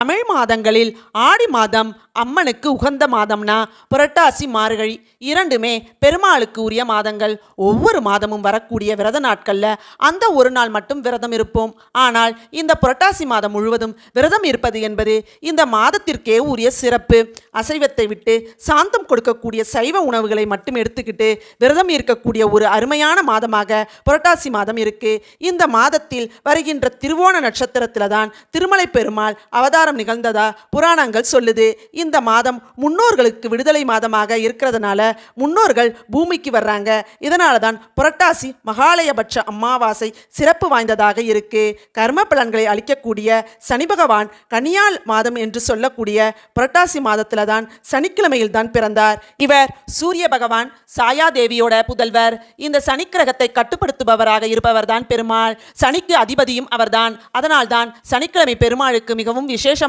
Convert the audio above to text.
தமிழ் மாதங்களில் ஆடி மாதம் அம்மனுக்கு உகந்த மாதம்னா புரட்டாசி மார்கழி இரண்டுமே பெருமாளுக்கு உரிய மாதங்கள். ஒவ்வொரு மாதமும் வரக்கூடிய விரத நாட்கள்ல அந்த ஒரு நாள் மட்டும் விரதம் இருப்போம். ஆனால் இந்த புரட்டாசி மாதம் முழுவதும் விரதம் இருப்பது என்பது இந்த மாதத்திற்கே உரிய சிறப்பு. அசைவத்தை விட்டு சாந்தம் கொடுக்கக்கூடிய சைவ உணவுகளை மட்டும் எடுத்துக்கிட்டு விரதம் இருக்கக்கூடிய ஒரு அருமையான மாதமாக புரட்டாசி மாதம் இருக்கு. இந்த மாதத்தில் வருகின்ற திருவோண நட்சத்திரத்துல தான் திருமலை பெருமாள் அவதாரம் நிகழ்ந்ததா புராணங்கள் சொல்லுது. இந்த மாதம் முன்னோர்களுக்கு விடுதலை மாதமாக இருக்கிறதுனால முன்னோர்கள் பூமிக்கு வர்றாங்க. இதனால தான் புரட்டாசி மகாலயபட்ச அமாவாசை சிறப்பு வாய்ந்ததாக இருக்கு. கர்ம பலன்களை அளிக்கக்கூடிய சனி பகவான் கன்னியால் மாதம் என்று சொல்லக்கூடிய புரட்டாசி மாதத்துல தான் சனிக்கிழமையில் தான் பிறந்தார். இவர் சூரிய பகவான் சாயாதேவியோட புதல்வர். இந்த சனி கிரகத்தை கட்டுப்படுத்துபவராக இருப்பவர் தான் பெருமாள். சனிக்கு அதிபதியும் அவர்தான். அதனால் தான் சனிக்கிழமை பெருமாளுக்கு மிகவும் விசேஷ